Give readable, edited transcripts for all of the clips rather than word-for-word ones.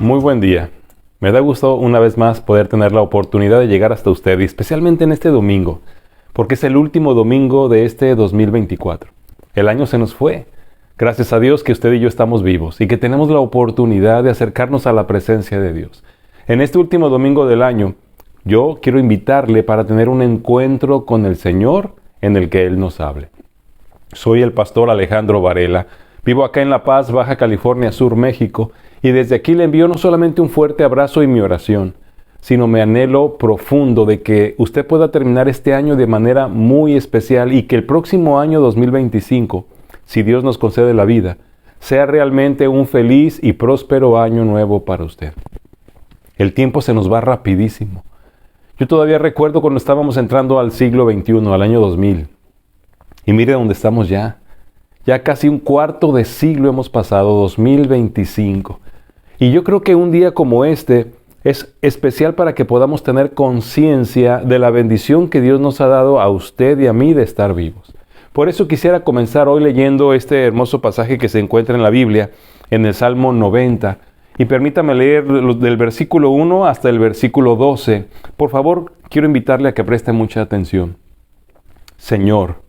Muy buen día. Me da gusto una vez más poder tener la oportunidad de llegar hasta usted, y especialmente en este domingo, porque es el último domingo de este 2024. El año se nos fue. Gracias a Dios que usted y yo estamos vivos y que tenemos la oportunidad de acercarnos a la presencia de Dios. En este último domingo del año, yo quiero invitarle para tener un encuentro con el Señor en el que Él nos hable. Soy el pastor Alejandro Varela. Vivo acá en La Paz, Baja California Sur, México, y desde aquí le envío no solamente un fuerte abrazo y mi oración, sino mi anhelo profundo de que usted pueda terminar este año de manera muy especial y que el próximo año 2025, si Dios nos concede la vida, sea realmente un feliz y próspero año nuevo para usted. El tiempo se nos va rapidísimo. Yo todavía recuerdo cuando estábamos entrando al siglo XXI, al año 2000, y mire dónde estamos ya. Ya casi un cuarto de siglo hemos pasado, 2025. Y yo creo que un día como este es especial para que podamos tener conciencia de la bendición que Dios nos ha dado a usted y a mí de estar vivos. Por eso quisiera comenzar hoy leyendo este hermoso pasaje que se encuentra en la Biblia, en el Salmo 90. Y permítame leer del versículo 1 hasta el versículo 12. Por favor, quiero invitarle a que preste mucha atención. Señor,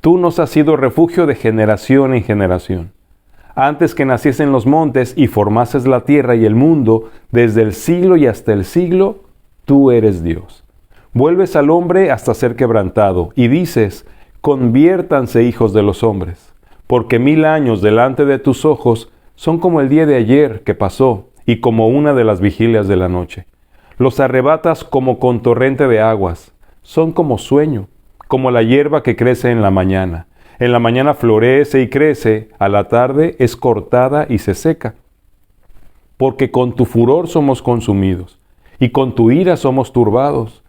Tú nos has sido refugio de generación en generación. Antes que naciesen los montes y formases la tierra y el mundo, desde el siglo y hasta el siglo, Tú eres Dios. Vuelves al hombre hasta ser quebrantado, y dices, conviértanse hijos de los hombres, porque 1000 años delante de tus ojos son como el día de ayer que pasó, y como una de las vigilias de la noche. Los arrebatas como con torrente de aguas, son como sueño, como la hierba que crece en la mañana. En la mañana florece y crece, a la tarde es cortada y se seca. Porque con tu furor somos consumidos, y con tu ira somos turbados.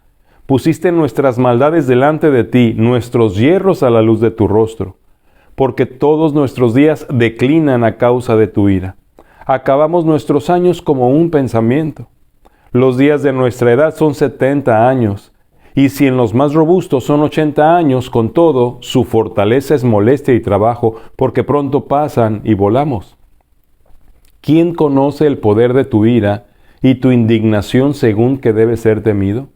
Pusiste nuestras maldades delante de ti, nuestros yerros a la luz de tu rostro. Porque todos nuestros días declinan a causa de tu ira. Acabamos nuestros años como un pensamiento. Los días de nuestra edad son 70 años. Y si en los más robustos son 80 años, con todo, su fortaleza es molestia y trabajo, porque pronto pasan y volamos. ¿Quién conoce el poder de tu ira y tu indignación según que debe ser temido?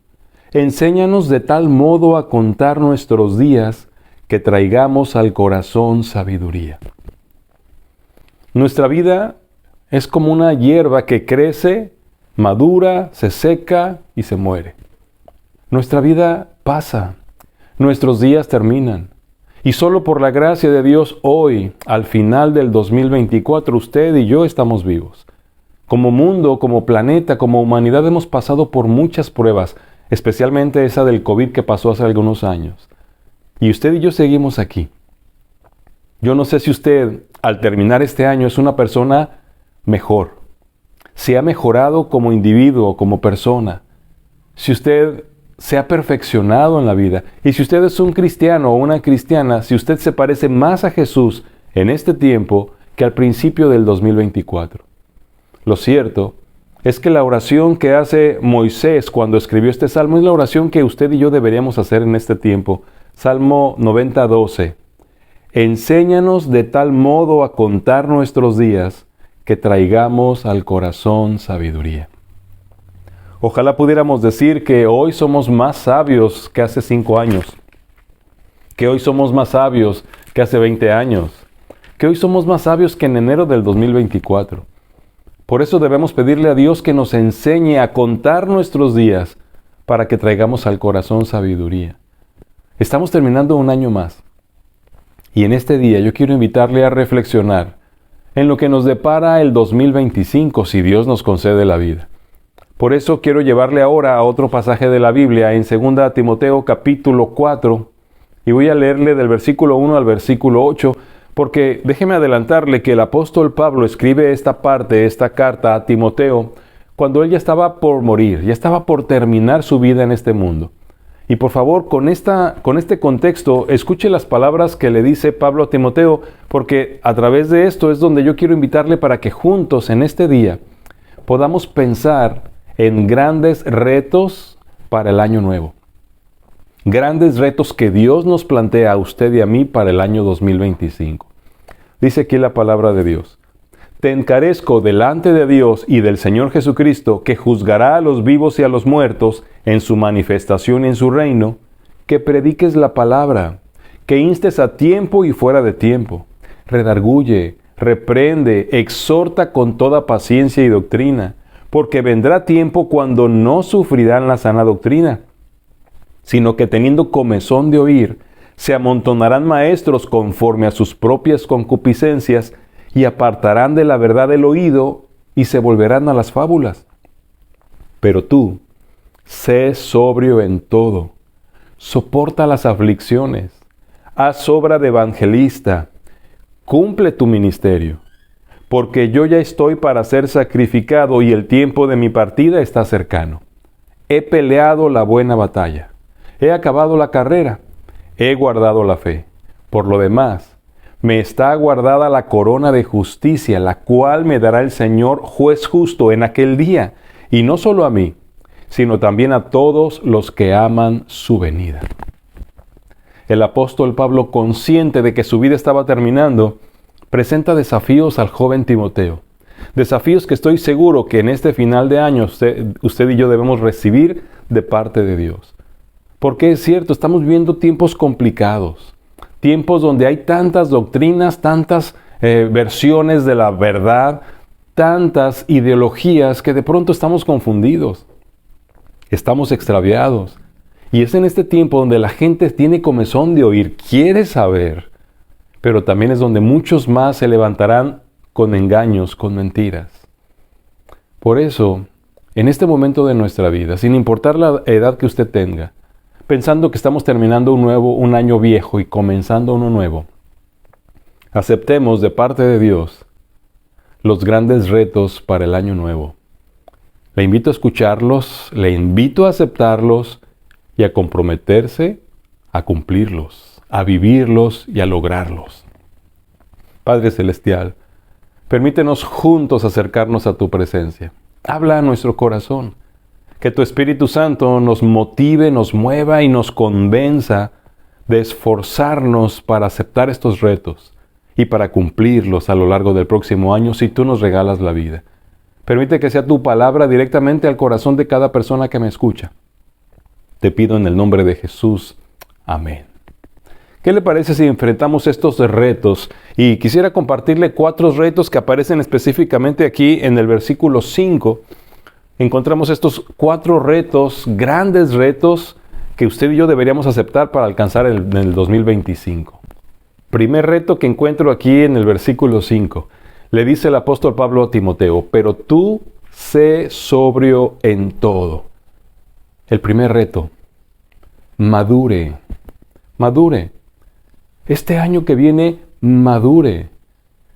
Enséñanos de tal modo a contar nuestros días, que traigamos al corazón sabiduría. Nuestra vida es como una hierba que crece, madura, se seca y se muere. Nuestra vida pasa, nuestros días terminan, y solo por la gracia de Dios hoy, al final del 2024, usted y yo estamos vivos. Como mundo, como planeta, como humanidad hemos pasado por muchas pruebas, especialmente esa del COVID que pasó hace algunos años. Y usted y yo seguimos aquí. Yo no sé si usted, al terminar este año, es una persona mejor. Si ha mejorado como individuo, como persona. Si usted se ha perfeccionado en la vida. Y si usted es un cristiano o una cristiana, si usted se parece más a Jesús en este tiempo que al principio del 2024. Lo cierto es que la oración que hace Moisés cuando escribió este salmo es la oración que usted y yo deberíamos hacer en este tiempo. Salmo 90:12. Enséñanos de tal modo a contar nuestros días que traigamos al corazón sabiduría. Ojalá pudiéramos decir que hoy somos más sabios que hace 5 años, que hoy somos más sabios que hace 20 años, que hoy somos más sabios que en enero del 2024. Por eso debemos pedirle a Dios que nos enseñe a contar nuestros días para que traigamos al corazón sabiduría. Estamos terminando un año más, y en este día yo quiero invitarle a reflexionar en lo que nos depara el 2025 si Dios nos concede la vida. Por eso quiero llevarle ahora a otro pasaje de la Biblia en 2 Timoteo capítulo 4 y voy a leerle del versículo 1 al versículo 8 porque déjeme adelantarle que el apóstol Pablo escribe esta parte, esta carta a Timoteo cuando él ya estaba por morir, ya estaba por terminar su vida en este mundo. Y por favor, con este contexto, escuche las palabras que le dice Pablo a Timoteo porque a través de esto es donde yo quiero invitarle para que juntos en este día podamos pensar en grandes retos para el año nuevo. Grandes retos que Dios nos plantea a usted y a mí para el año 2025. Dice aquí la palabra de Dios. te encarezco delante de Dios y del Señor Jesucristo, que juzgará a los vivos y a los muertos en su manifestación y en su reino, que prediques la palabra, que instes a tiempo y fuera de tiempo, redarguye, reprende, exhorta con toda paciencia y doctrina, porque vendrá tiempo cuando no sufrirán la sana doctrina, sino que teniendo comezón de oír, se amontonarán maestros conforme a sus propias concupiscencias, y apartarán de la verdad el oído, y se volverán a las fábulas. Pero tú, sé sobrio en todo, soporta las aflicciones, haz obra de evangelista, cumple tu ministerio, porque yo ya estoy para ser sacrificado y el tiempo de mi partida está cercano. He peleado la buena batalla, he acabado la carrera, he guardado la fe. Por lo demás, me está guardada la corona de justicia, la cual me dará el Señor juez justo en aquel día, y no solo a mí, sino también a todos los que aman su venida. El apóstol Pablo, consciente de que su vida estaba terminando, presenta desafíos al joven Timoteo. Desafíos que estoy seguro que en este final de año usted y yo debemos recibir de parte de Dios. Porque es cierto, estamos viviendo tiempos complicados. Tiempos donde hay tantas doctrinas, tantas versiones de la verdad, tantas ideologías que de pronto estamos confundidos. Estamos extraviados. Y es en este tiempo donde la gente tiene comezón de oír, quiere saber, pero también es donde muchos más se levantarán con engaños, con mentiras. Por eso, en este momento de nuestra vida, sin importar la edad que usted tenga, pensando que estamos terminando un año viejo y comenzando uno nuevo, aceptemos de parte de Dios los grandes retos para el año nuevo. Le invito a escucharlos, le invito a aceptarlos y a comprometerse a cumplirlos, a vivirlos y a lograrlos. Padre Celestial, permítenos juntos acercarnos a tu presencia. Habla a nuestro corazón. Que tu Espíritu Santo nos motive, nos mueva y nos convenza de esforzarnos para aceptar estos retos y para cumplirlos a lo largo del próximo año si tú nos regalas la vida. Permite que sea tu palabra directamente al corazón de cada persona que me escucha. Te pido en el nombre de Jesús. Amén. ¿Qué le parece si enfrentamos estos retos? Y quisiera compartirle 4 retos que aparecen específicamente aquí en el versículo 5. Encontramos estos 4 retos, grandes retos, que usted y yo deberíamos aceptar para alcanzar en el 2025. Primer reto que encuentro aquí en el versículo 5. Le dice el apóstol Pablo a Timoteo, pero tú sé sobrio en todo. El primer reto, madure. Madure. Este año que viene, madure.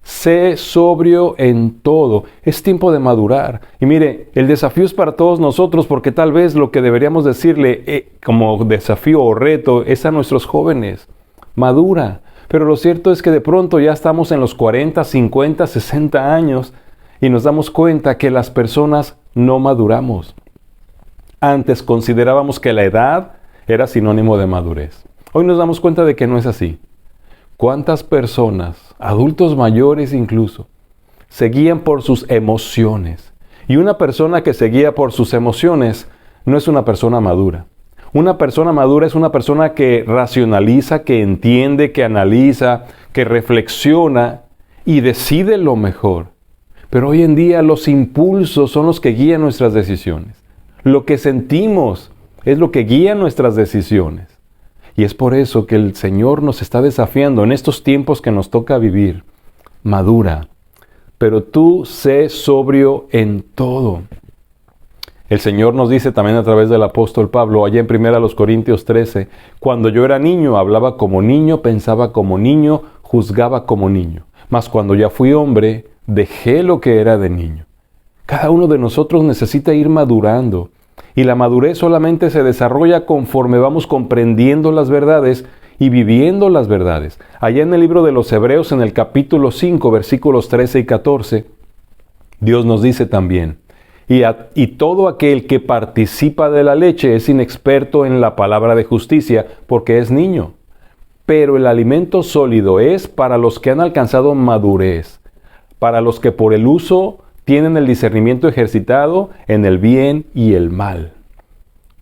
Sé sobrio en todo. Es tiempo de madurar. Y mire, el desafío es para todos nosotros porque tal vez lo que deberíamos decirle como desafío o reto es a nuestros jóvenes. Madura. Pero lo cierto es que de pronto ya estamos en los 40, 50, 60 años y nos damos cuenta que las personas no maduramos. Antes considerábamos que la edad era sinónimo de madurez. Hoy nos damos cuenta de que no es así. ¿Cuántas personas, adultos mayores incluso, se guían por sus emociones? Y una persona que se guía por sus emociones no es una persona madura. Una persona madura es una persona que racionaliza, que entiende, que analiza, que reflexiona y decide lo mejor. Pero hoy en día los impulsos son los que guían nuestras decisiones. Lo que sentimos es lo que guía nuestras decisiones. Y es por eso que el Señor nos está desafiando en estos tiempos que nos toca vivir. Madura, pero tú sé sobrio en todo. El Señor nos dice también a través del apóstol Pablo, allá en 1 Corintios 13, cuando yo era niño, hablaba como niño, pensaba como niño, juzgaba como niño. Mas cuando ya fui hombre, dejé lo que era de niño. Cada uno de nosotros necesita ir madurando. Y la madurez solamente se desarrolla conforme vamos comprendiendo las verdades y viviendo las verdades. Allá en el libro de los Hebreos, en el capítulo 5, versículos 13 y 14, Dios nos dice también, y todo aquel que participa de la leche es inexperto en la palabra de justicia, porque es niño. Pero el alimento sólido es para los que han alcanzado madurez, para los que por el uso tienen el discernimiento ejercitado en el bien y el mal.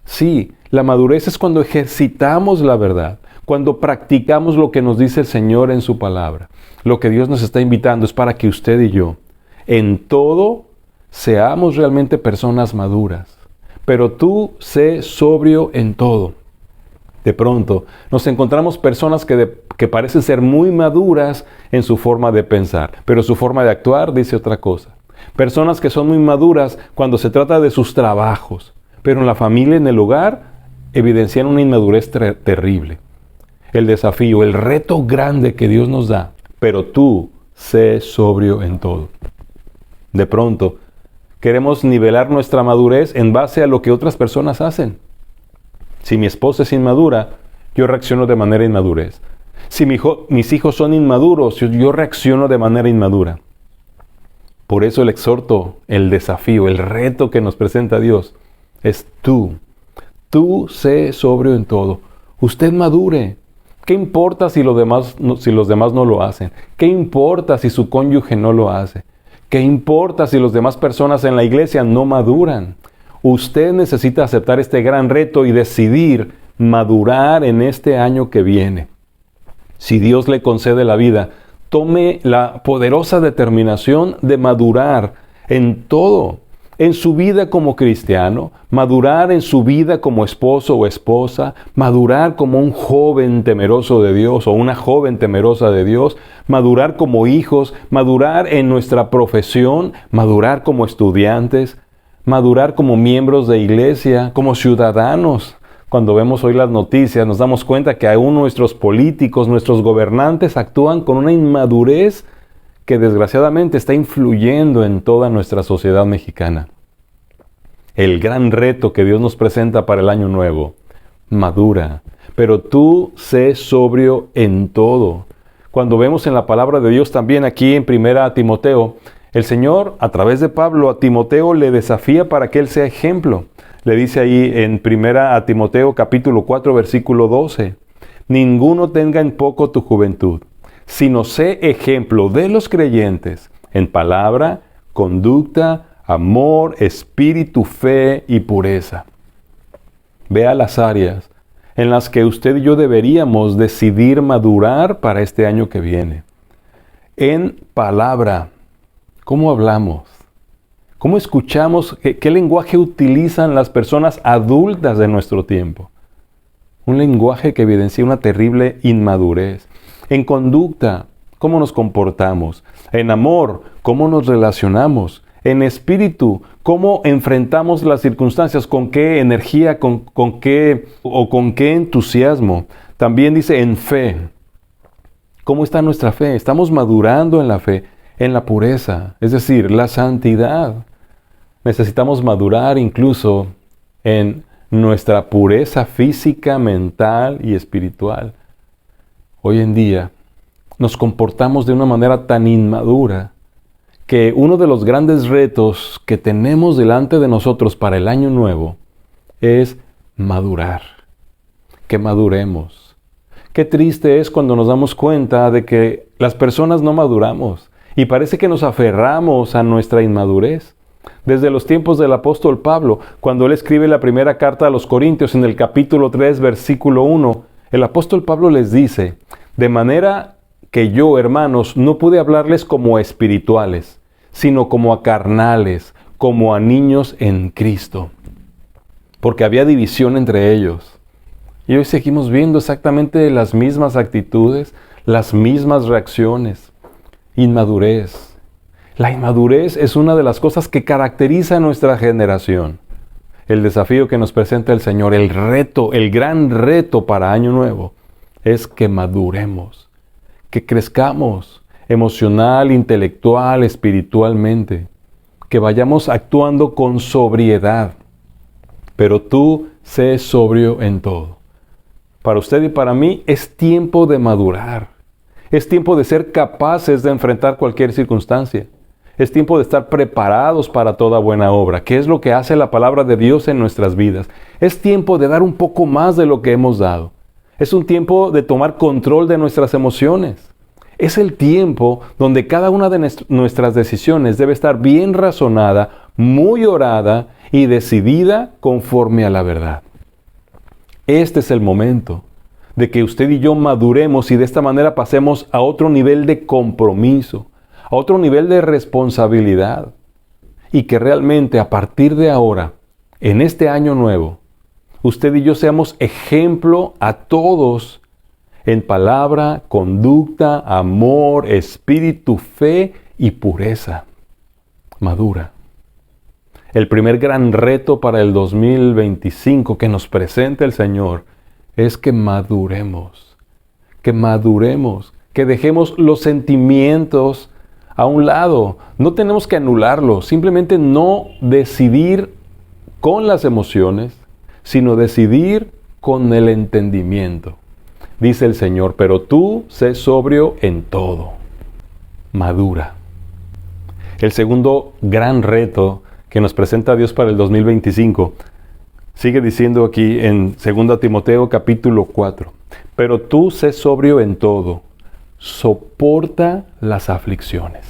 Sí, la madurez es cuando ejercitamos la verdad, cuando practicamos lo que nos dice el Señor en su palabra. Lo que Dios nos está invitando es para que usted y yo, en todo, seamos realmente personas maduras. Pero tú sé sobrio en todo. De pronto, nos encontramos personas que parecen ser muy maduras en su forma de pensar, pero su forma de actuar dice otra cosa. Personas que son muy maduras cuando se trata de sus trabajos, pero en la familia, en el hogar, evidencian una inmadurez terrible. El desafío, el reto grande que Dios nos da, pero tú sé sobrio en todo. De pronto, queremos nivelar nuestra madurez en base a lo que otras personas hacen. Si mi esposa es inmadura, yo reacciono de manera inmadurez. Si mis hijos son inmaduros, yo reacciono de manera inmadura. Por eso el exhorto, el desafío, el reto que nos presenta Dios es tú. Tú sé sobrio en todo. Usted madure. ¿Qué importa si los demás no lo hacen? ¿Qué importa si su cónyuge no lo hace? ¿Qué importa si las demás personas en la iglesia no maduran? Usted necesita aceptar este gran reto y decidir madurar en este año que viene. Si Dios le concede la vida, tome la poderosa determinación de madurar en todo. En su vida como cristiano, madurar en su vida como esposo o esposa, madurar como un joven temeroso de Dios o una joven temerosa de Dios, madurar como hijos, madurar en nuestra profesión, madurar como estudiantes, madurar como miembros de iglesia, como ciudadanos. Cuando vemos hoy las noticias nos damos cuenta que aún nuestros políticos, nuestros gobernantes actúan con una inmadurez que desgraciadamente está influyendo en toda nuestra sociedad mexicana. El gran reto que Dios nos presenta para el año nuevo: madura, pero tú sé sobrio en todo. Cuando vemos en la palabra de Dios también aquí en 1 Timoteo, el Señor a través de Pablo a Timoteo le desafía para que él sea ejemplo. Le dice ahí en 1 Timoteo capítulo 4 versículo 12, ninguno tenga en poco tu juventud, sino sé ejemplo de los creyentes en palabra, conducta, amor, espíritu, fe y pureza. Vea las áreas en las que usted y yo deberíamos decidir madurar para este año que viene. En palabra, ¿cómo hablamos? ¿Cómo escuchamos? ¿Qué lenguaje utilizan las personas adultas de nuestro tiempo? Un lenguaje que evidencia una terrible inmadurez. En conducta, ¿cómo nos comportamos? En amor, ¿cómo nos relacionamos? En espíritu, ¿cómo enfrentamos las circunstancias? ¿Con qué energía? ¿Con qué entusiasmo? También dice en fe. ¿Cómo está nuestra fe? ¿Estamos madurando en la fe? En la pureza, es decir, la santidad. Necesitamos madurar incluso en nuestra pureza física, mental y espiritual. Hoy en día nos comportamos de una manera tan inmadura que uno de los grandes retos que tenemos delante de nosotros para el año nuevo es madurar. Que maduremos. Qué triste es cuando nos damos cuenta de que las personas no maduramos y parece que nos aferramos a nuestra inmadurez. Desde los tiempos del apóstol Pablo, cuando él escribe la primera carta a los Corintios en el capítulo 3, versículo 1, el apóstol Pablo les dice: de manera que yo, hermanos, no pude hablarles como a espirituales, sino como a carnales, como a niños en Cristo. Porque había división entre ellos. Y hoy seguimos viendo exactamente las mismas actitudes, las mismas reacciones. Inmadurez. La inmadurez es una de las cosas que caracteriza a nuestra generación. El desafío que nos presenta el Señor, el reto, el gran reto para Año Nuevo, es que maduremos, que crezcamos emocional, intelectual, espiritualmente, que vayamos actuando con sobriedad. Pero tú sé sobrio en todo. Para usted y para mí es tiempo de madurar. Es tiempo de ser capaces de enfrentar cualquier circunstancia. Es tiempo de estar preparados para toda buena obra, que es lo que hace la palabra de Dios en nuestras vidas. Es tiempo de dar un poco más de lo que hemos dado. Es un tiempo de tomar control de nuestras emociones. Es el tiempo donde cada una de nuestras decisiones debe estar bien razonada, muy orada y decidida conforme a la verdad. Este es el momento de que usted y yo maduremos y de esta manera pasemos a otro nivel de compromiso, a otro nivel de responsabilidad. Y que realmente a partir de ahora, en este año nuevo, usted y yo seamos ejemplo a todos en palabra, conducta, amor, espíritu, fe y pureza madura. El primer gran reto para el 2025 que nos presenta el Señor es que maduremos, que dejemos los sentimientos a un lado. No tenemos que anularlos, simplemente no decidir con las emociones, sino decidir con el entendimiento. Dice el Señor, pero tú sé sobrio en todo. Madura. El segundo gran reto que nos presenta Dios para el 2025 sigue diciendo aquí en 2 Timoteo capítulo 4. Pero tú sé sobrio en todo. Soporta las aflicciones.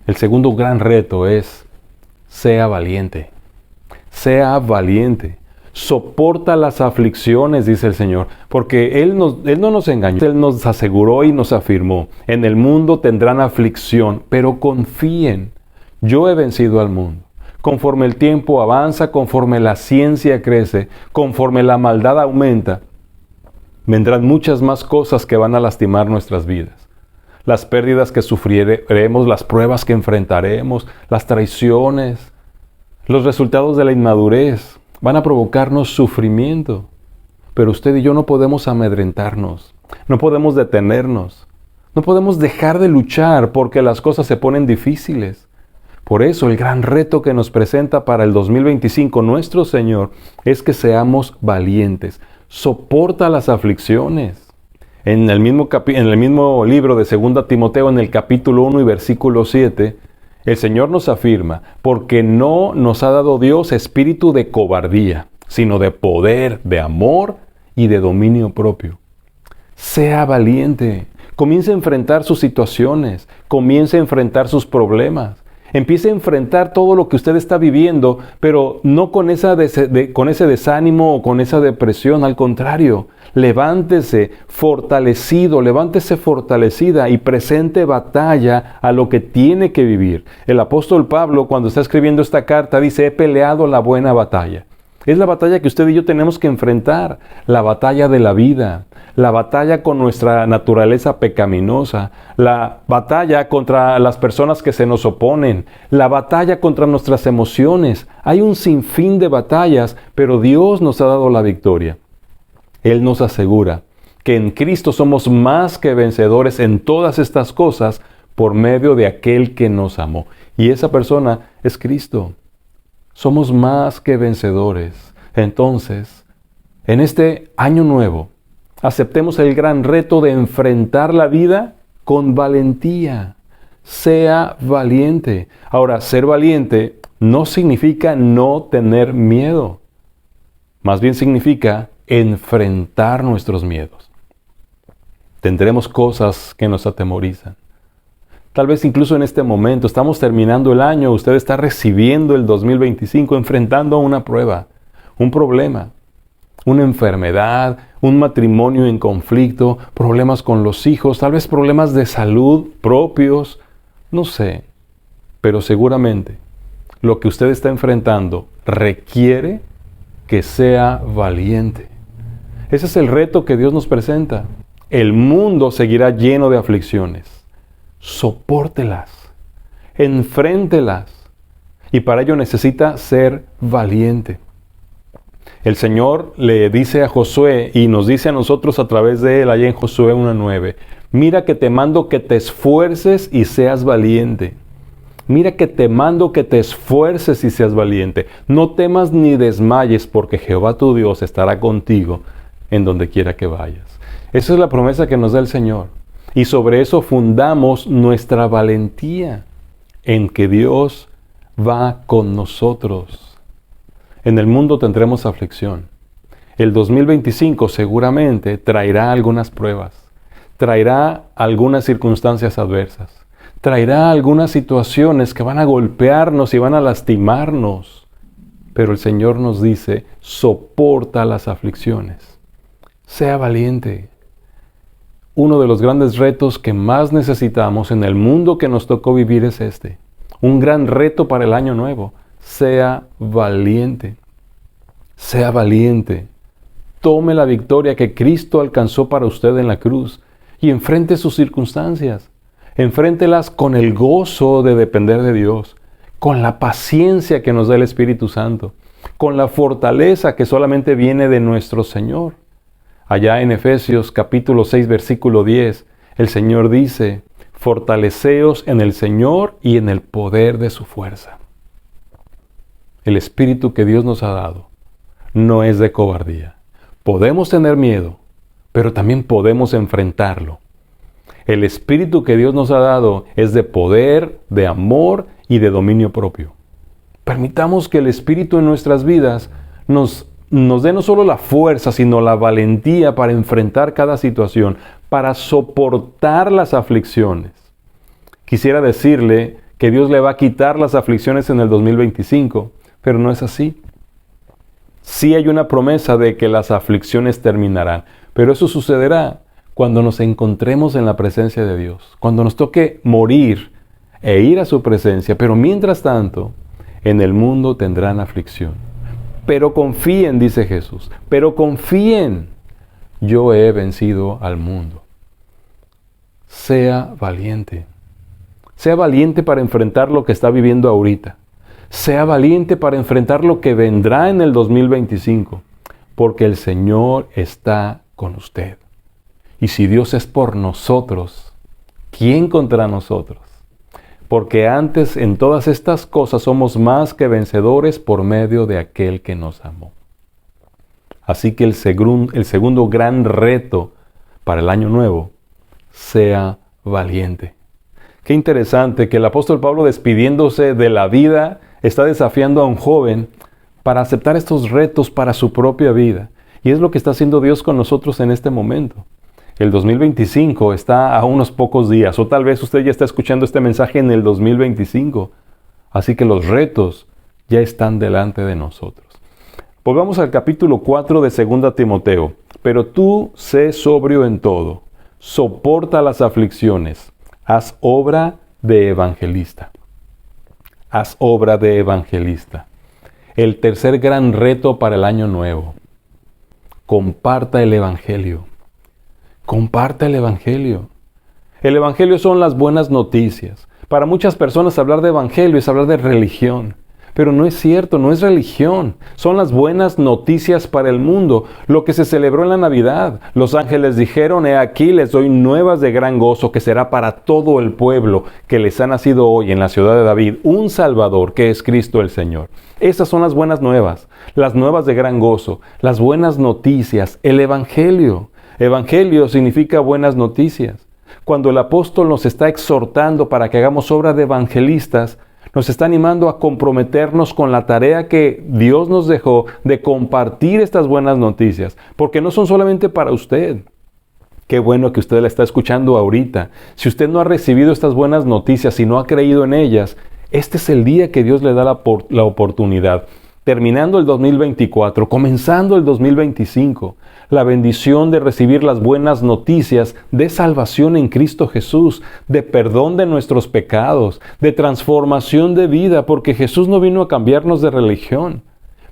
El segundo gran reto es, sea valiente. Sea valiente. Soporta las aflicciones, dice el Señor, porque Él no nos engañó. Él nos aseguró y nos afirmó, en el mundo tendrán aflicción, pero confíen, yo he vencido al mundo. Conforme el tiempo avanza, conforme la ciencia crece, conforme la maldad aumenta, vendrán muchas más cosas que van a lastimar nuestras vidas. Las pérdidas que sufriremos, las pruebas que enfrentaremos, las traiciones, los resultados de la inmadurez van a provocarnos sufrimiento. Pero usted y yo no podemos amedrentarnos, no podemos detenernos, no podemos dejar de luchar porque las cosas se ponen difíciles. Por eso el gran reto que nos presenta para el 2025 nuestro Señor es que seamos valientes. Soporta las aflicciones. En el mismo libro de 2 Timoteo, en el capítulo 1 y versículo 7, el Señor nos afirma, porque no nos ha dado Dios espíritu de cobardía, sino de poder, de amor y de dominio propio. Sea valiente. Comience a enfrentar sus situaciones. Comience a enfrentar sus problemas. Empiece a enfrentar todo lo que usted está viviendo, pero no con ese desánimo o con esa depresión. Al contrario, levántese fortalecido, levántese fortalecida y presente batalla a lo que tiene que vivir. El apóstol Pablo, cuando está escribiendo esta carta, dice, he peleado la buena batalla. Es la batalla que usted y yo tenemos que enfrentar, la batalla de la vida, la batalla con nuestra naturaleza pecaminosa, la batalla contra las personas que se nos oponen, la batalla contra nuestras emociones. Hay un sinfín de batallas, pero Dios nos ha dado la victoria. Él nos asegura que en Cristo somos más que vencedores en todas estas cosas por medio de aquel que nos amó. Y esa persona es Cristo. Somos más que vencedores. Entonces, en este año nuevo, aceptemos el gran reto de enfrentar la vida con valentía. Sea valiente. Ahora, ser valiente no significa no tener miedo. Más bien significa enfrentar nuestros miedos. Tendremos cosas que nos atemorizan. Tal vez incluso en este momento, estamos terminando el año, usted está recibiendo el 2025, enfrentando una prueba, un problema, una enfermedad, un matrimonio en conflicto, problemas con los hijos, tal vez problemas de salud propios, no sé. Pero seguramente lo que usted está enfrentando requiere que sea valiente. Ese es el reto que Dios nos presenta. El mundo seguirá lleno de aflicciones. Sopórtelas, enfréntelas, y para ello necesita ser valiente. El Señor le dice a Josué y nos dice a nosotros a través de él allá en Josué 1:9, mira que te mando que te esfuerces y seas valiente. Mira que te mando que te esfuerces y seas valiente. No temas ni desmayes, porque Jehová tu Dios estará contigo en donde quiera que vayas. Esa es la promesa que nos da el Señor. Y sobre eso fundamos nuestra valentía, en que Dios va con nosotros. En el mundo tendremos aflicción. El 2025 seguramente traerá algunas pruebas, traerá algunas circunstancias adversas, traerá algunas situaciones que van a golpearnos y van a lastimarnos. Pero el Señor nos dice, soporta las aflicciones, sea valiente. Uno de los grandes retos que más necesitamos en el mundo que nos tocó vivir es este. Un gran reto para el año nuevo. Sea valiente. Sea valiente. Tome la victoria que Cristo alcanzó para usted en la cruz y enfrente sus circunstancias. Enfréntelas con el gozo de depender de Dios, con la paciencia que nos da el Espíritu Santo, con la fortaleza que solamente viene de nuestro Señor. Allá en Efesios capítulo 6, versículo 10, el Señor dice, fortaleceos en el Señor y en el poder de su fuerza. El Espíritu que Dios nos ha dado no es de cobardía. Podemos tener miedo, pero también podemos enfrentarlo. El Espíritu que Dios nos ha dado es de poder, de amor y de dominio propio. Permitamos que el Espíritu en nuestras vidas nos dé no solo la fuerza, sino la valentía para enfrentar cada situación, para soportar las aflicciones. Quisiera decirle que Dios le va a quitar las aflicciones en el 2025, pero no es así. Sí hay una promesa de que las aflicciones terminarán, pero eso sucederá cuando nos encontremos en la presencia de Dios, cuando nos toque morir e ir a su presencia, pero mientras tanto, en el mundo tendrán aflicción. Pero confíen, dice Jesús, pero confíen, yo he vencido al mundo. Sea valiente para enfrentar lo que está viviendo ahorita. Sea valiente para enfrentar lo que vendrá en el 2025, porque el Señor está con usted. Y si Dios es por nosotros, ¿quién contra nosotros? Porque antes en todas estas cosas somos más que vencedores por medio de aquel que nos amó. Así que el segundo gran reto para el año nuevo, sea valiente. Qué interesante que el apóstol Pablo, despidiéndose de la vida, está desafiando a un joven para aceptar estos retos para su propia vida. Y es lo que está haciendo Dios con nosotros en este momento. El 2025 está a unos pocos días, o tal vez usted ya está escuchando este mensaje en el 2025. Así que los retos ya están delante de nosotros. Volvamos al capítulo 4 de 2 Timoteo. Pero tú sé sobrio en todo, soporta las aflicciones, haz obra de evangelista. Haz obra de evangelista. El tercer gran reto para el año nuevo. Comparta el Evangelio. Comparta el Evangelio. El Evangelio son las buenas noticias. Para muchas personas hablar de Evangelio es hablar de religión. Pero no es cierto, no es religión. Son las buenas noticias para el mundo. Lo que se celebró en la Navidad. Los ángeles dijeron, he aquí les doy nuevas de gran gozo que será para todo el pueblo que les ha nacido hoy en la ciudad de David un Salvador que es Cristo el Señor. Esas son las buenas nuevas de gran gozo, las buenas noticias, el Evangelio. Evangelio significa buenas noticias. Cuando el apóstol nos está exhortando para que hagamos obra de evangelistas, nos está animando a comprometernos con la tarea que Dios nos dejó de compartir estas buenas noticias, porque no son solamente para usted. Qué bueno que usted la está escuchando ahorita. Si usted no ha recibido estas buenas noticias y no ha creído en ellas, este es el día que Dios le da la oportunidad. Terminando el 2024, comenzando el 2025, la bendición de recibir las buenas noticias de salvación en Cristo Jesús, de perdón de nuestros pecados, de transformación de vida, porque Jesús no vino a cambiarnos de religión,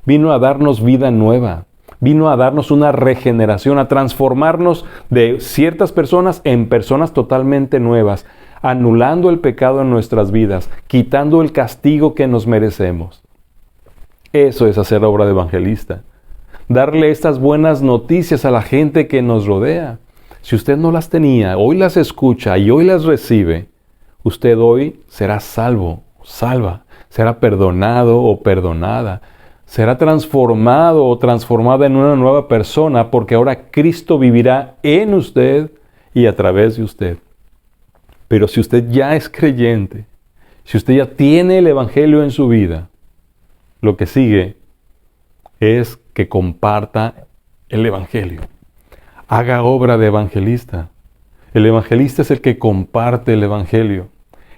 vino a darnos vida nueva, vino a darnos una regeneración, a transformarnos de ciertas personas en personas totalmente nuevas, anulando el pecado en nuestras vidas, quitando el castigo que nos merecemos. Eso es hacer obra de evangelista. Darle estas buenas noticias a la gente que nos rodea. Si usted no las tenía, hoy las escucha y hoy las recibe, usted hoy será salvo, salva, será perdonado o perdonada, será transformado o transformada en una nueva persona, porque ahora Cristo vivirá en usted y a través de usted. Pero si usted ya es creyente, si usted ya tiene el Evangelio en su vida, lo que sigue es que comparta el Evangelio. Haga obra de evangelista. El evangelista es el que comparte el evangelio,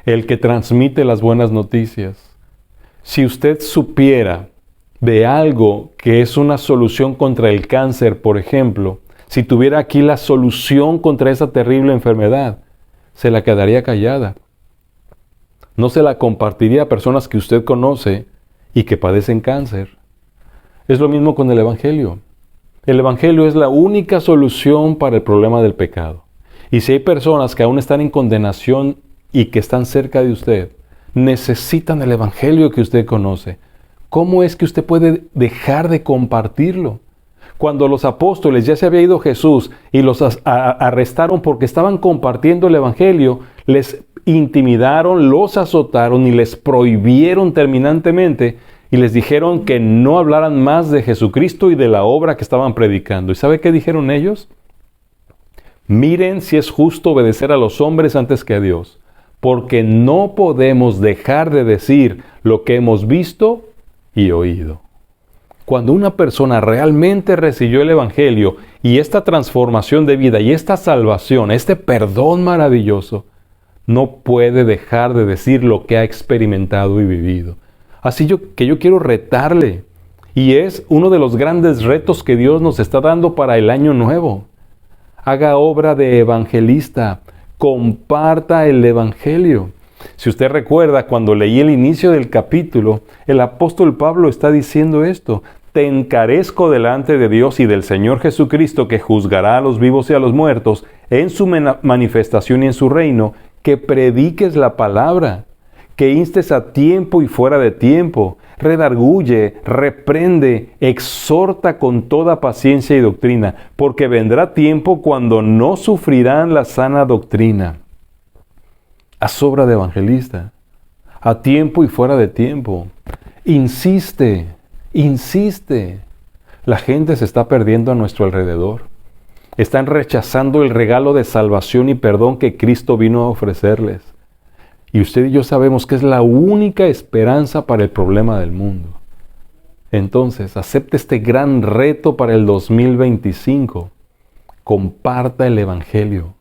el que transmite las buenas noticias. Si usted supiera de algo que es una solución contra el cáncer, por ejemplo, si tuviera aquí la solución contra esa terrible enfermedad, se la quedaría callada. No se la compartiría a personas que usted conoce y que padecen cáncer. Es lo mismo con el evangelio. El evangelio es la única solución para el problema del pecado. Y si hay personas que aún están en condenación y que están cerca de usted, necesitan el evangelio que usted conoce. ¿Cómo es que usted puede dejar de compartirlo? Cuando los apóstoles ya se había ido Jesús y los arrestaron porque estaban compartiendo el evangelio, les intimidaron, los azotaron y les prohibieron terminantemente y les dijeron que no hablaran más de Jesucristo y de la obra que estaban predicando. ¿Y sabe qué dijeron ellos? Miren si es justo obedecer a los hombres antes que a Dios, porque no podemos dejar de decir lo que hemos visto y oído. Cuando una persona realmente recibió el evangelio y esta transformación de vida y esta salvación, este perdón maravilloso, no puede dejar de decir lo que ha experimentado y vivido. Así que yo quiero retarle, y es uno de los grandes retos que Dios nos está dando para el año nuevo. Haga obra de evangelista, comparta el evangelio. Si usted recuerda, cuando leí el inicio del capítulo, el apóstol Pablo está diciendo esto: te encarezco delante de Dios y del Señor Jesucristo, que juzgará a los vivos y a los muertos en su manifestación y en su reino, que prediques la palabra, que instes a tiempo y fuera de tiempo, redarguye, reprende, exhorta con toda paciencia y doctrina, porque vendrá tiempo cuando no sufrirán la sana doctrina. Haz obra de evangelista, a tiempo y fuera de tiempo. Insiste, insiste. La gente se está perdiendo a nuestro alrededor. Están rechazando el regalo de salvación y perdón que Cristo vino a ofrecerles. Y usted y yo sabemos que es la única esperanza para el problema del mundo. Entonces, acepte este gran reto para el 2025. Comparta el evangelio.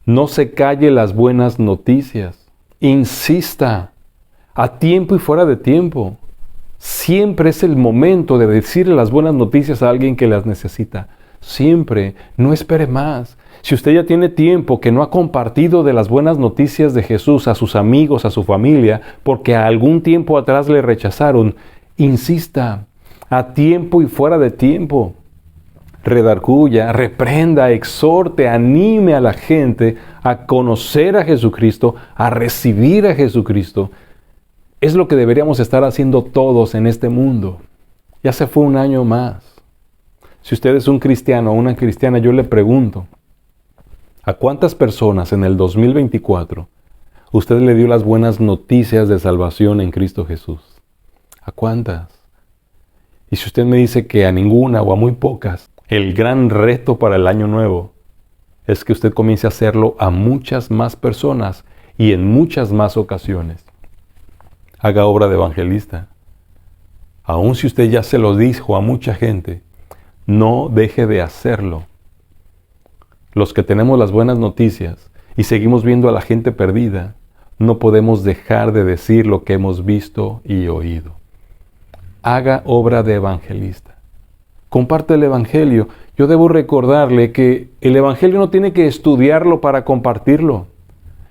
No se calle las buenas noticias. Insista, a tiempo y fuera de tiempo. Siempre es el momento de decirle las buenas noticias a alguien que las necesita. Siempre, no espere más. Si usted ya tiene tiempo que no ha compartido de las buenas noticias de Jesús a sus amigos, a su familia, porque a algún tiempo atrás le rechazaron, insista, a tiempo y fuera de tiempo. Redarguya, reprenda, exhorte, anime a la gente a conocer a Jesucristo, a recibir a Jesucristo. Es lo que deberíamos estar haciendo todos en este mundo. Ya se fue un año más. Si usted es un cristiano o una cristiana, yo le pregunto, ¿a cuántas personas en el 2024 usted le dio las buenas noticias de salvación en Cristo Jesús? ¿A cuántas? Y si usted me dice que a ninguna o a muy pocas, el gran reto para el año nuevo es que usted comience a hacerlo a muchas más personas y en muchas más ocasiones. Haga obra de evangelista. Aun si usted ya se lo dijo a mucha gente, no deje de hacerlo. Los que tenemos las buenas noticias y seguimos viendo a la gente perdida, no podemos dejar de decir lo que hemos visto y oído. Haga obra de evangelista. Comparte el evangelio. Yo debo recordarle que el evangelio no tiene que estudiarlo para compartirlo.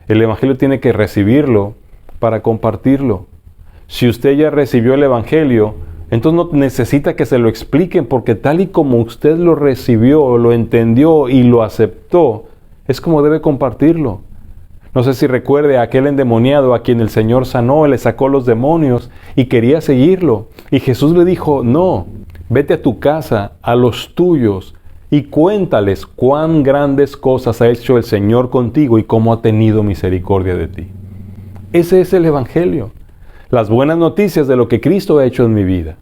El evangelio tiene que recibirlo para compartirlo. Si usted ya recibió el evangelio, entonces no necesita que se lo expliquen, porque tal y como usted lo recibió, lo entendió y lo aceptó, es como debe compartirlo. No sé si recuerde a aquel endemoniado a quien el Señor sanó, le sacó los demonios y quería seguirlo. Y Jesús le dijo, no, vete a tu casa, a los tuyos, y cuéntales cuán grandes cosas ha hecho el Señor contigo y cómo ha tenido misericordia de ti. Ese es el evangelio. Las buenas noticias de lo que Cristo ha hecho en mi vida.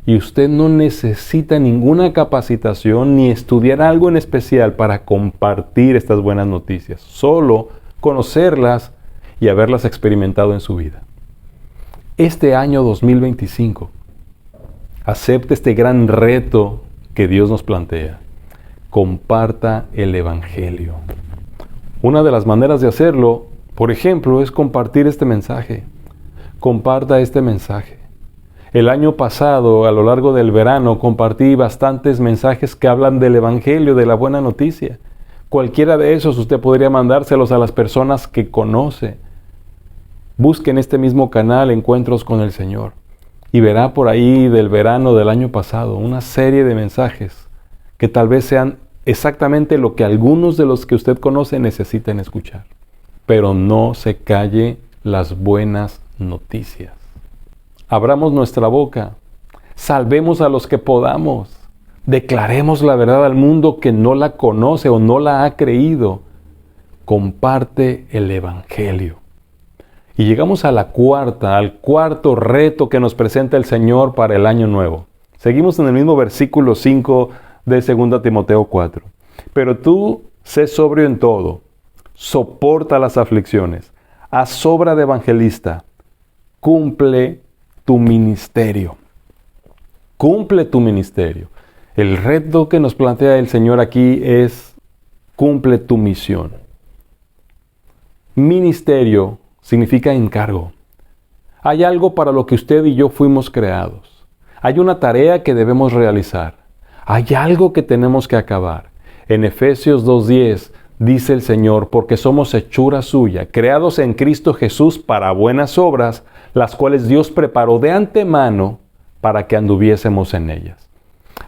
Y usted no necesita ninguna capacitación ni estudiar algo en especial para compartir estas buenas noticias. Solo conocerlas y haberlas experimentado en su vida. Este año 2025, acepte este gran reto que Dios nos plantea. Comparta el evangelio. Una de las maneras de hacerlo, por ejemplo, es compartir este mensaje. Comparta este mensaje. El año pasado, a lo largo del verano, compartí bastantes mensajes que hablan del Evangelio, de la buena noticia. Cualquiera de esos usted podría mandárselos a las personas que conoce. Busque en este mismo canal Encuentros con el Señor y verá por ahí del verano del año pasado una serie de mensajes que tal vez sean exactamente lo que algunos de los que usted conoce necesiten escuchar. Pero no se calle las buenas noticias. Abramos nuestra boca, salvemos a los que podamos, declaremos la verdad al mundo que no la conoce o no la ha creído. Comparte el Evangelio. Y llegamos al cuarto reto que nos presenta el Señor para el año nuevo. Seguimos en el mismo versículo 5 de 2 Timoteo 4. Pero tú sé sobrio en todo, soporta las aflicciones, haz obra de evangelista, cumple tu ministerio. Cumple tu ministerio. El reto que nos plantea el Señor aquí es: cumple tu misión. Ministerio significa encargo. Hay algo para lo que usted y yo fuimos creados. Hay una tarea que debemos realizar. Hay algo que tenemos que acabar. En Efesios 2:10 dice el Señor: porque somos hechura suya, creados en Cristo Jesús para buenas obras, las cuales Dios preparó de antemano para que anduviésemos en ellas.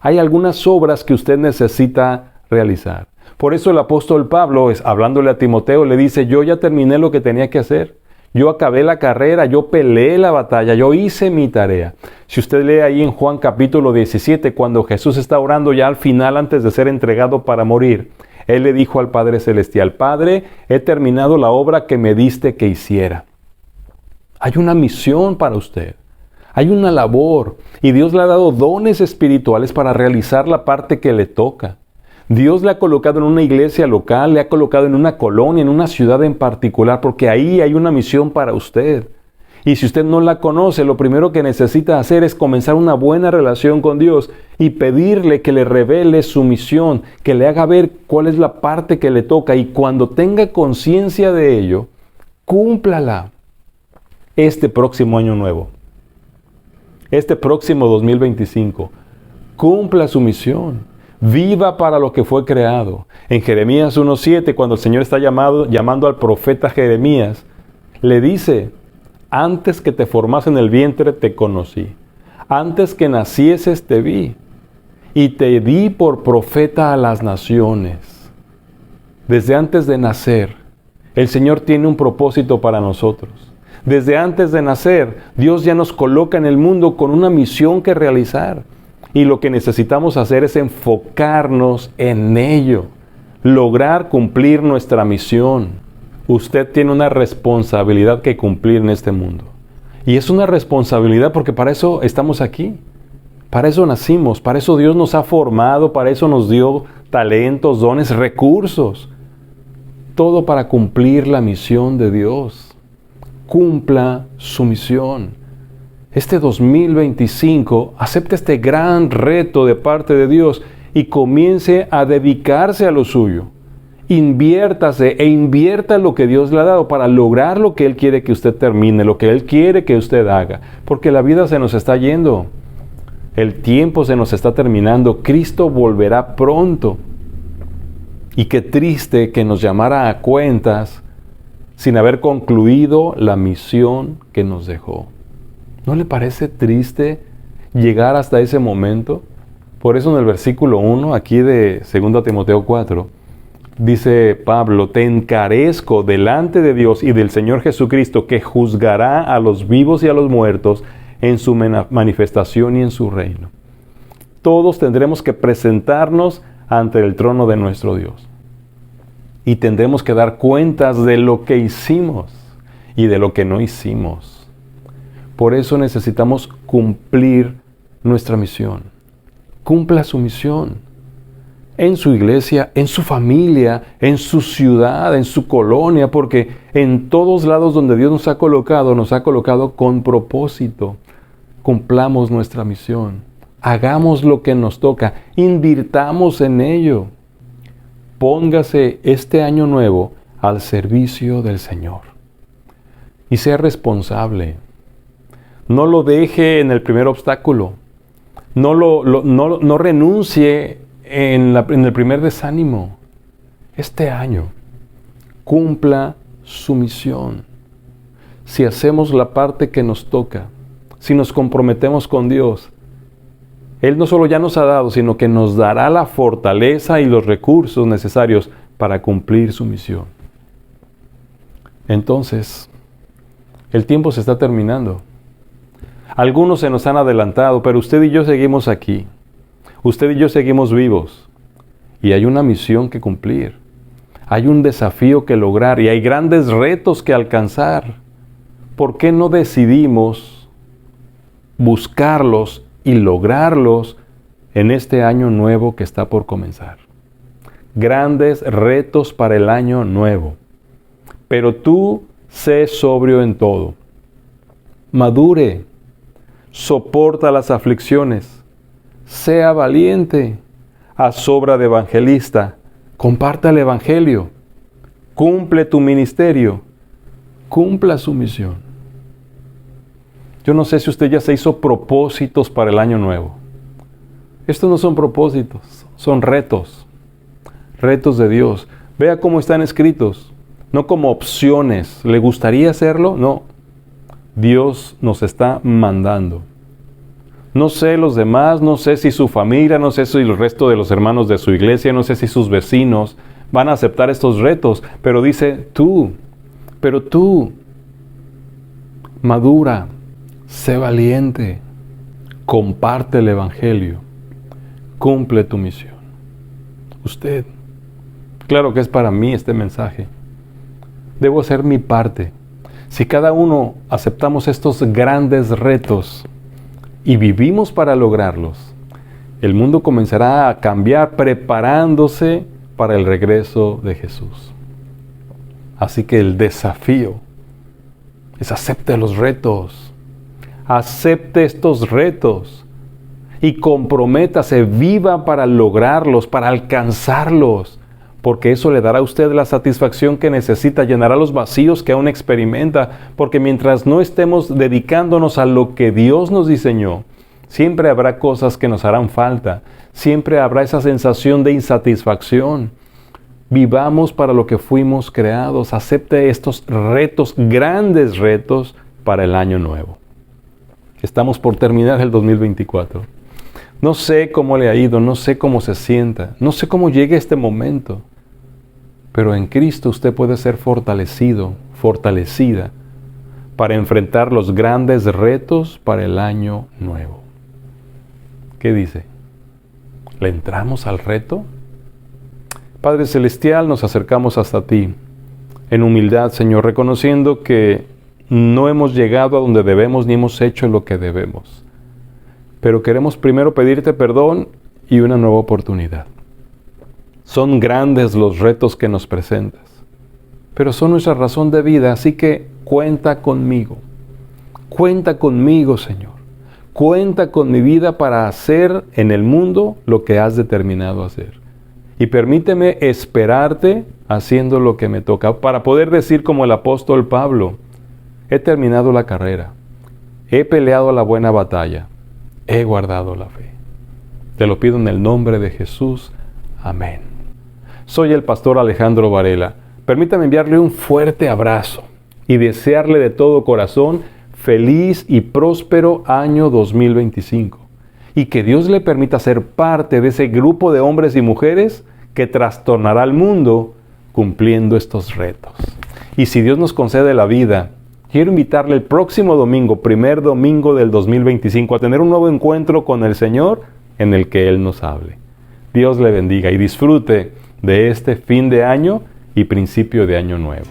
Hay algunas obras que usted necesita realizar. Por eso el apóstol Pablo, hablándole a Timoteo, le dice: yo ya terminé lo que tenía que hacer. Yo acabé la carrera, yo peleé la batalla, yo hice mi tarea. Si usted lee ahí en Juan capítulo 17, cuando Jesús está orando ya al final antes de ser entregado para morir, Él le dijo al Padre Celestial: Padre, he terminado la obra que me diste que hiciera. Hay una misión para usted. Hay una labor. Y Dios le ha dado dones espirituales para realizar la parte que le toca. Dios le ha colocado en una iglesia local, le ha colocado en una colonia, en una ciudad en particular, porque ahí hay una misión para usted. Y si usted no la conoce, lo primero que necesita hacer es comenzar una buena relación con Dios y pedirle que le revele su misión, que le haga ver cuál es la parte que le toca, y cuando tenga conciencia de ello, cúmplala. Este próximo año nuevo, este próximo 2025, cumpla su misión. Viva para lo que fue creado. En Jeremías 1:7, cuando el Señor está llamando al profeta Jeremías, le dice: antes que te formase en el vientre te conocí. Antes que nacieses te vi. Y te di por profeta a las naciones. Desde antes de nacer, el Señor tiene un propósito para nosotros. Desde antes de nacer, Dios ya nos coloca en el mundo con una misión que realizar. Y lo que necesitamos hacer es enfocarnos en ello, lograr cumplir nuestra misión. Usted tiene una responsabilidad que cumplir en este mundo. Y es una responsabilidad porque para eso estamos aquí. Para eso nacimos, para eso Dios nos ha formado, para eso nos dio talentos, dones, recursos. Todo para cumplir la misión de Dios. Cumpla su misión. Este 2025, acepte este gran reto de parte de Dios y comience a dedicarse a lo suyo. Inviértase e invierta lo que Dios le ha dado para lograr lo que Él quiere que usted termine, lo que Él quiere que usted haga. Porque la vida se nos está yendo. El tiempo se nos está terminando. Cristo volverá pronto. Y qué triste que nos llamara a cuentas sin haber concluido la misión que nos dejó. ¿No le parece triste llegar hasta ese momento? Por eso en el versículo 1, aquí de 2 Timoteo 4, dice Pablo: te encarezco delante de Dios y del Señor Jesucristo, que juzgará a los vivos y a los muertos en su manifestación y en su reino. Todos tendremos que presentarnos ante el trono de nuestro Dios. Y tendremos que dar cuentas de lo que hicimos y de lo que no hicimos. Por eso necesitamos cumplir nuestra misión. Cumpla su misión. En su iglesia, en su familia, en su ciudad, en su colonia, porque en todos lados donde Dios nos ha colocado con propósito. Cumplamos nuestra misión. Hagamos lo que nos toca. Invirtamos en ello. Póngase este año nuevo al servicio del Señor. Y sea responsable. No lo deje en el primer obstáculo. No renuncie en el primer desánimo. Este año, cumpla su misión. Si hacemos la parte que nos toca, si nos comprometemos con Dios, Él no solo ya nos ha dado, sino que nos dará la fortaleza y los recursos necesarios para cumplir su misión. Entonces, el tiempo se está terminando. Algunos se nos han adelantado, pero usted y yo seguimos aquí. Usted y yo seguimos vivos. Y hay una misión que cumplir. Hay un desafío que lograr y hay grandes retos que alcanzar. ¿Por qué no decidimos buscarlos y lograrlos en este año nuevo que está por comenzar? Grandes retos para el año nuevo. Pero tú sé sobrio en todo. Madure. Soporta las aflicciones. Sea valiente. Haz obra de evangelista. Comparta el evangelio. Cumple tu ministerio. Cumpla su misión. Yo no sé si usted ya se hizo propósitos para el año nuevo. Estos no son propósitos, son retos. Retos de Dios. Vea cómo están escritos. No como opciones. ¿Le gustaría hacerlo? No. Dios nos está mandando. No sé los demás, no sé si su familia, no sé si el resto de los hermanos de su iglesia, no sé si sus vecinos van a aceptar estos retos, pero dice tú, madura, sé valiente, comparte el evangelio, cumple tu misión. Usted, claro que es para mí este mensaje. Debo hacer mi parte. Si cada uno aceptamos estos grandes retos y vivimos para lograrlos, el mundo comenzará a cambiar preparándose para el regreso de Jesús. Así que el desafío es acepte los retos, acepte estos retos y comprométase, viva para lograrlos, para alcanzarlos, porque eso le dará a usted la satisfacción que necesita, llenará los vacíos que aún experimenta, porque mientras no estemos dedicándonos a lo que Dios nos diseñó, siempre habrá cosas que nos harán falta, siempre habrá esa sensación de insatisfacción. Vivamos para lo que fuimos creados, acepte estos retos, grandes retos para el año nuevo. Estamos por terminar el 2024. No sé cómo le ha ido, no sé cómo se sienta, no sé cómo llegue este momento, pero en Cristo usted puede ser fortalecido, fortalecida, para enfrentar los grandes retos para el año nuevo. ¿Qué dice? ¿Le entramos al reto? Padre Celestial, nos acercamos hasta ti, en humildad, Señor, reconociendo que no hemos llegado a donde debemos ni hemos hecho lo que debemos. Pero queremos primero pedirte perdón y una nueva oportunidad. Son grandes los retos que nos presentas, pero son nuestra razón de vida, así que cuenta conmigo. Cuenta conmigo, Señor. Cuenta con mi vida para hacer en el mundo lo que has determinado hacer. Y permíteme esperarte haciendo lo que me toca, para poder decir como el apóstol Pablo, he terminado la carrera, he peleado la buena batalla, he guardado la fe. Te lo pido en el nombre de Jesús. Amén. Soy el pastor Alejandro Varela. Permítame enviarle un fuerte abrazo y desearle de todo corazón feliz y próspero año 2025. Y que Dios le permita ser parte de ese grupo de hombres y mujeres que trastornará al mundo cumpliendo estos retos. Y si Dios nos concede la vida, quiero invitarle el próximo domingo, primer domingo del 2025, a tener un nuevo encuentro con el Señor en el que Él nos hable. Dios le bendiga y disfrute de este fin de año y principio de año nuevo.